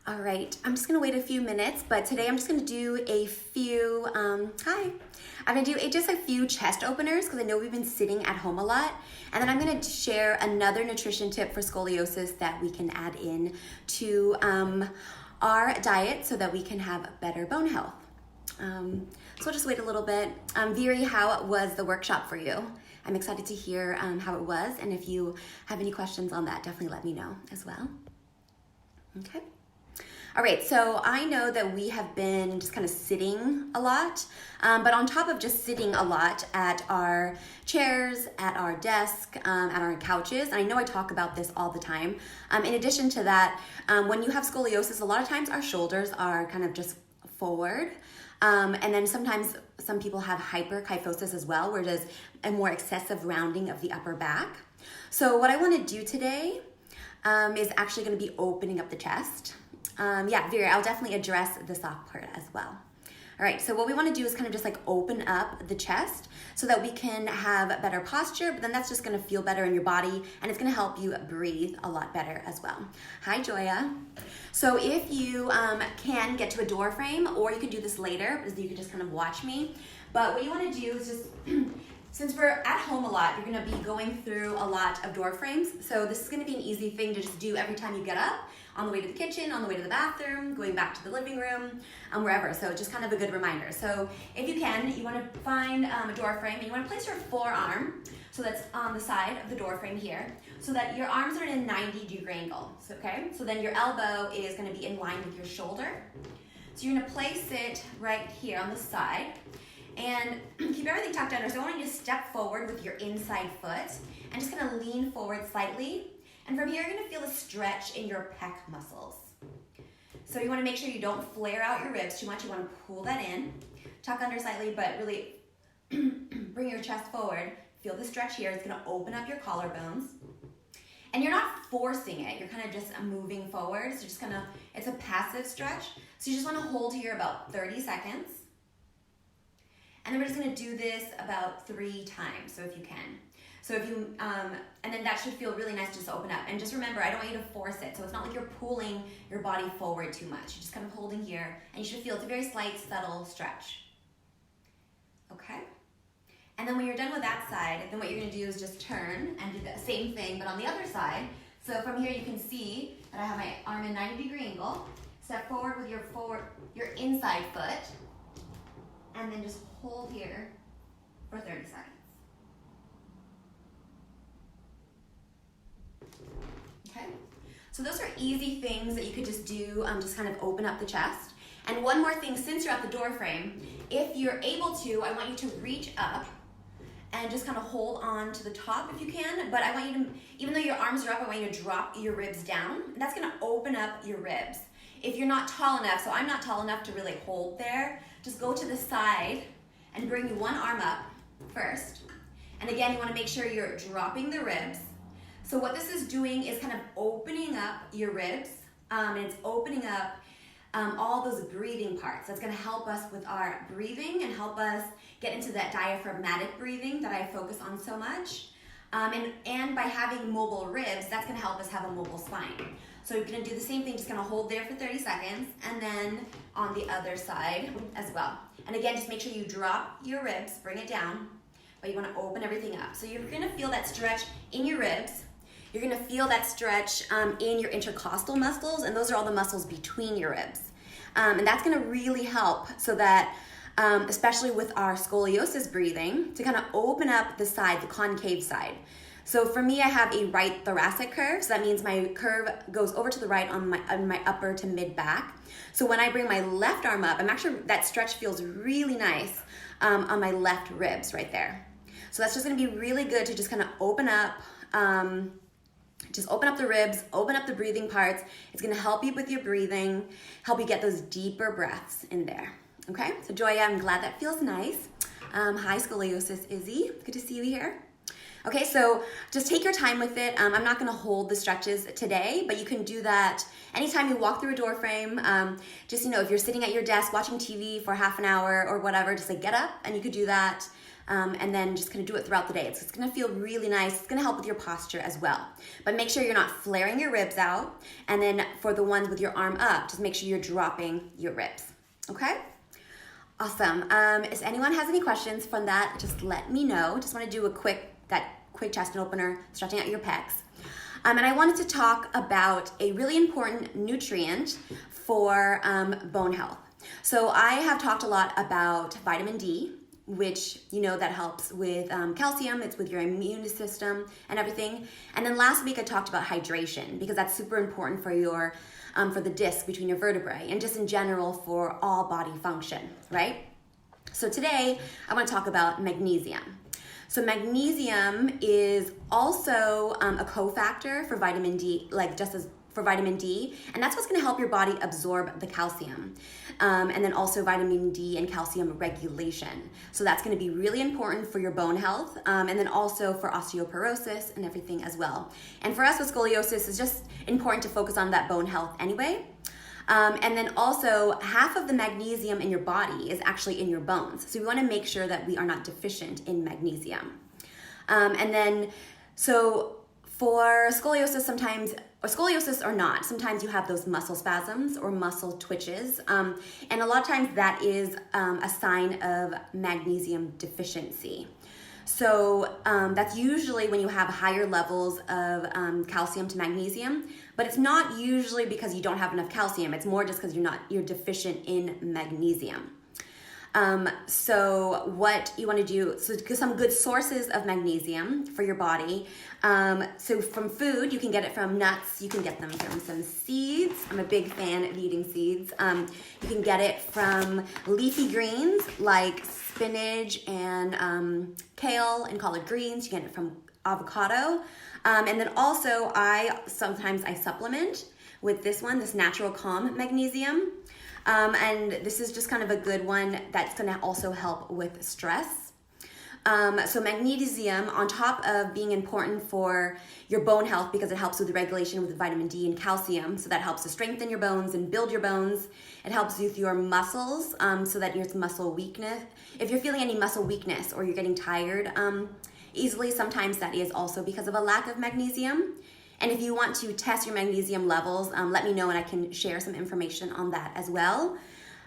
All right, I'm just gonna wait a few minutes, but today I'm just gonna do a few, I'm gonna do just a few chest openers because I know we've been sitting at home a lot. And then I'm gonna share another nutrition tip for scoliosis that we can add in to our diet so that we can have better bone health. So I'll just wait a little bit. Viri, how was the workshop for you? I'm excited to hear how it was, and if you have any questions on that, definitely let me know as well. Okay. All right, so I know that we have been just kind of sitting a lot, but on top of just sitting a lot at our chairs, at our desk, at our couches, and I know I talk about this all the time. In addition to that, when you have scoliosis, a lot of times our shoulders are kind of just forward, and then sometimes some people have hyperkyphosis as well, where there's a more excessive rounding of the upper back. So what I want to do today is actually going to be opening up the chest. Vera, I'll definitely address the soft part as well. All right, so what we want to do is kind of just like open up the chest so that we can have better posture, but then that's just going to feel better in your body and it's going to help you breathe a lot better as well. Hi, Joya. So if you can get to a door frame, or you could do this later, because you could just kind of watch me, but what you want to do is just since we're at home a lot, you're gonna be going through a lot of door frames. So this is gonna be an easy thing to just do every time you get up, on the way to the kitchen, on the way to the bathroom, going back to the living room, wherever. So just kind of a good reminder. So if you can, you wanna find a door frame and you wanna place your forearm, so that's on the side of the door frame here, so that your arms are in a 90-degree angle, so, okay? So then your elbow is gonna be in line with your shoulder. So you're gonna place it right here on the side, and keep everything tucked under. So I want you to step forward with your inside foot and just gonna lean forward slightly. And from here, you're gonna feel a stretch in your pec muscles. So you wanna make sure you don't flare out your ribs too much. You wanna pull that in, tuck under slightly, but really bring your chest forward. Feel the stretch here. It's gonna open up your collarbones. And you're not forcing it. You're kind of just moving forward. So just it's a passive stretch. So you just wanna hold here about 30 seconds. And then we're just gonna do this about 3 times, so if you can. So if you, and then that should feel really nice just to open up. And just remember, I don't want you to force it. So it's not like you're pulling your body forward too much. You're just kind of holding here, and you should feel it's a very slight, subtle stretch. Okay? And then when you're done with that side, then what you're gonna do is just turn and do the same thing, but on the other side. So from here you can see that I have my arm in 90-degree angle. Step forward with your inside foot, and then just hold here for 30 seconds. Okay, so those are easy things that you could just do, just kind of open up the chest. And one more thing, since you're at the door frame, if you're able to, I want you to reach up and just kind of hold on to the top if you can, but I want you to, even though your arms are up, I want you to drop your ribs down. And that's gonna open up your ribs. If you're not tall enough, so I'm not tall enough to really hold there, just go to the side and bring one arm up first. And again, you wanna make sure you're dropping the ribs. So what this is doing is kind of opening up your ribs, and it's opening up all those breathing parts. That's gonna help us with our breathing and help us get into that diaphragmatic breathing that I focus on so much. And by having mobile ribs, that's gonna help us have a mobile spine. So you're gonna do the same thing, just gonna hold there for 30 seconds, and then on the other side as well. And again, just make sure you drop your ribs, bring it down, but you wanna open everything up. So you're gonna feel that stretch in your ribs. You're gonna feel that stretch in your intercostal muscles, and those are all the muscles between your ribs. And that's gonna really help so that, especially with our scoliosis breathing, to kind of open up the side, the concave side. So for me, I have a right thoracic curve, so that means my curve goes over to the right on my upper to mid back. So when I bring my left arm up, that stretch feels really nice on my left ribs right there. So that's just gonna be really good to just kind of open up, just open up the ribs, open up the breathing parts. It's gonna help you with your breathing, help you get those deeper breaths in there, okay? So Joya, I'm glad that feels nice. Hi, Scoliosis Izzy, good to see you here. Okay, so just take your time with it. I'm not gonna hold the stretches today, but you can do that anytime you walk through a door frame. Just, if you're sitting at your desk watching TV for half an hour or whatever, just like get up and you could do that. and then just gonna do it throughout the day. It's gonna feel really nice. It's gonna help with your posture as well. But make sure you're not flaring your ribs out. And then for the ones with your arm up, just make sure you're dropping your ribs, okay? Awesome. If anyone has any questions from that, just let me know. Just wanna do a quick chest opener, stretching out your pecs. And I wanted to talk about a really important nutrient for bone health. So I have talked a lot about vitamin D, which that helps with calcium. It's with your immune system and everything. And then last week I talked about hydration because that's super important for your for the disc between your vertebrae and just in general for all body function, right? So today I want to talk about magnesium. So magnesium is also a cofactor for vitamin D, just as for vitamin D, and that's what's going to help your body absorb the calcium. And then also vitamin D and calcium regulation. So that's going to be really important for your bone health, and then also for osteoporosis and everything as well. And for us with scoliosis, it's just important to focus on that bone health anyway. And then also half of the magnesium in your body is actually in your bones. So we want to make sure that we are not deficient in magnesium. And then, so for scoliosis sometimes, or scoliosis or not, sometimes you have those muscle spasms or muscle twitches. And a lot of times that is a sign of magnesium deficiency. So that's usually when you have higher levels of calcium to magnesium, but it's not usually because you don't have enough calcium. It's more just because you're deficient in magnesium. So what you want to do, so some good sources of magnesium for your body. So from food, you can get it from nuts. You can get them from some seeds. I'm a big fan of eating seeds. You can get it from leafy greens like spinach and kale and collard greens. You get it from avocado. And then also sometimes I supplement with this Natural Calm Magnesium. And this is just kind of a good one that's going to also help with stress. So magnesium, on top of being important for your bone health because it helps with the regulation with vitamin D and calcium, so that helps to strengthen your bones and build your bones. It helps with your muscles, so that your muscle weakness. If you're feeling any muscle weakness or you're getting tired easily, sometimes that is also because of a lack of magnesium. And if you want to test your magnesium levels, let me know and I can share some information on that as well.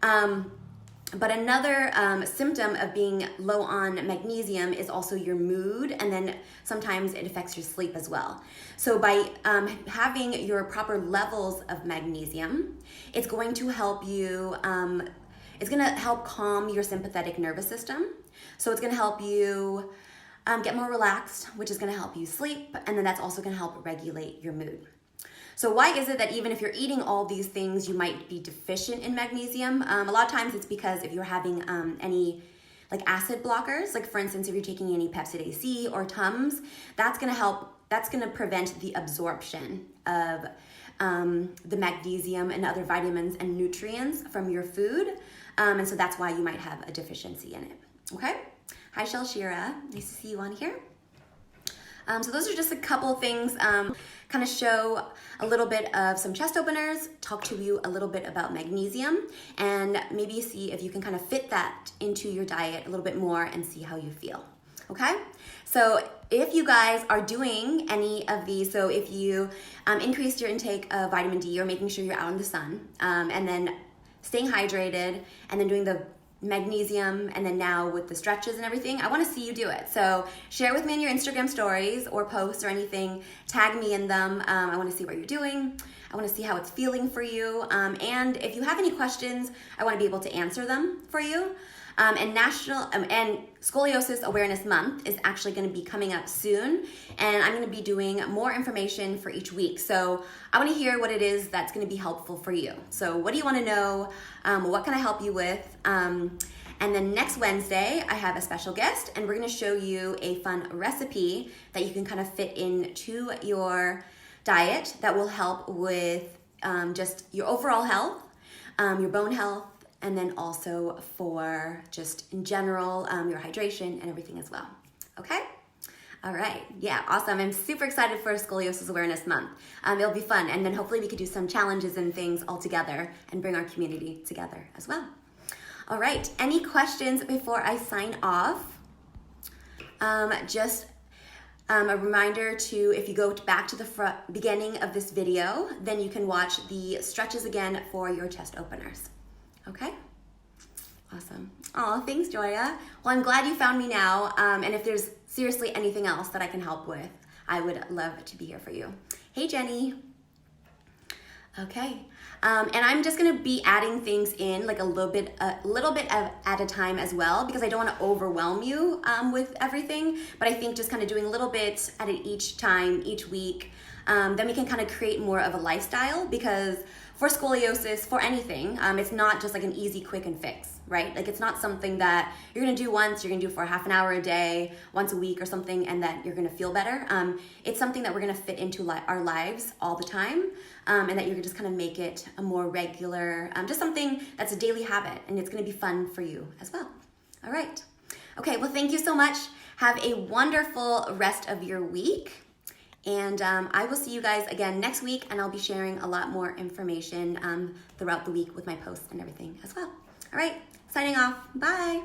But another symptom of being low on magnesium is also your mood, and then sometimes it affects your sleep as well. So by having your proper levels of magnesium, it's going to help you, it's going to help calm your sympathetic nervous system. So it's going to help you get more relaxed, which is going to help you sleep, and then that's also going to help regulate your mood. So why is it that even if you're eating all these things, you might be deficient in magnesium? A lot of times it's because if you're having any acid blockers, like for instance, if you're taking any Pepcid AC or Tums, that's going to prevent the absorption of the magnesium and other vitamins and nutrients from your food. And so that's why you might have a deficiency in it, okay? Hi, Shalshira. Nice to see you on here. So those are just a couple things, kind of show a little bit of some chest openers, talk to you a little bit about magnesium, and maybe see if you can kind of fit that into your diet a little bit more and see how you feel, okay? So if you guys are doing any of these, so if you increased your intake of vitamin D or making sure you're out in the sun, and then staying hydrated, and then doing the magnesium, and then now with the stretches and everything, I want to see you do it. So share with me in your Instagram stories or posts or anything, tag me in them. I want to see what you're doing. I want to see how it's feeling for you. And if you have any questions, I want to be able to answer them for you. And Scoliosis Awareness Month is actually going to be coming up soon, and I'm going to be doing more information for each week. So I want to hear what it is that's going to be helpful for you. So what do you want to know? What can I help you with? And then next Wednesday, I have a special guest, and we're going to show you a fun recipe that you can kind of fit into your diet that will help with just your overall health, your bone health, and then also for just in general, your hydration and everything as well. Okay? All right. Yeah, awesome. I'm super excited for Scoliosis Awareness Month. It'll be fun. And then hopefully we could do some challenges and things all together and bring our community together as well. All right. Any questions before I sign off? Just a reminder to, if you go back to the beginning of this video, then you can watch the stretches again for your chest openers. Okay? Awesome. Oh, thanks, Joya. Well, I'm glad you found me now. And if there's seriously anything else that I can help with, I would love to be here for you. Hey, Jenny. Okay. And I'm just gonna be adding things in like a little bit at a time as well, because I don't want to overwhelm you with everything. But I think just kind of doing a little bit at it each time, each week, then we can kind of create more of a lifestyle. Because for scoliosis, for anything, it's not just like an easy, quick and fix, right? Like it's not something that you're gonna do once, you're gonna do for half an hour a day, once a week or something, and that you're gonna feel better. It's something that we're gonna fit into our lives all the time, and that you can just kind of make it a more regular, just something that's a daily habit, and it's gonna be fun for you as well. All right. Okay, well, thank you so much. Have a wonderful rest of your week. And I will see you guys again next week, and I'll be sharing a lot more information throughout the week with my posts and everything as well. All right, signing off. Bye.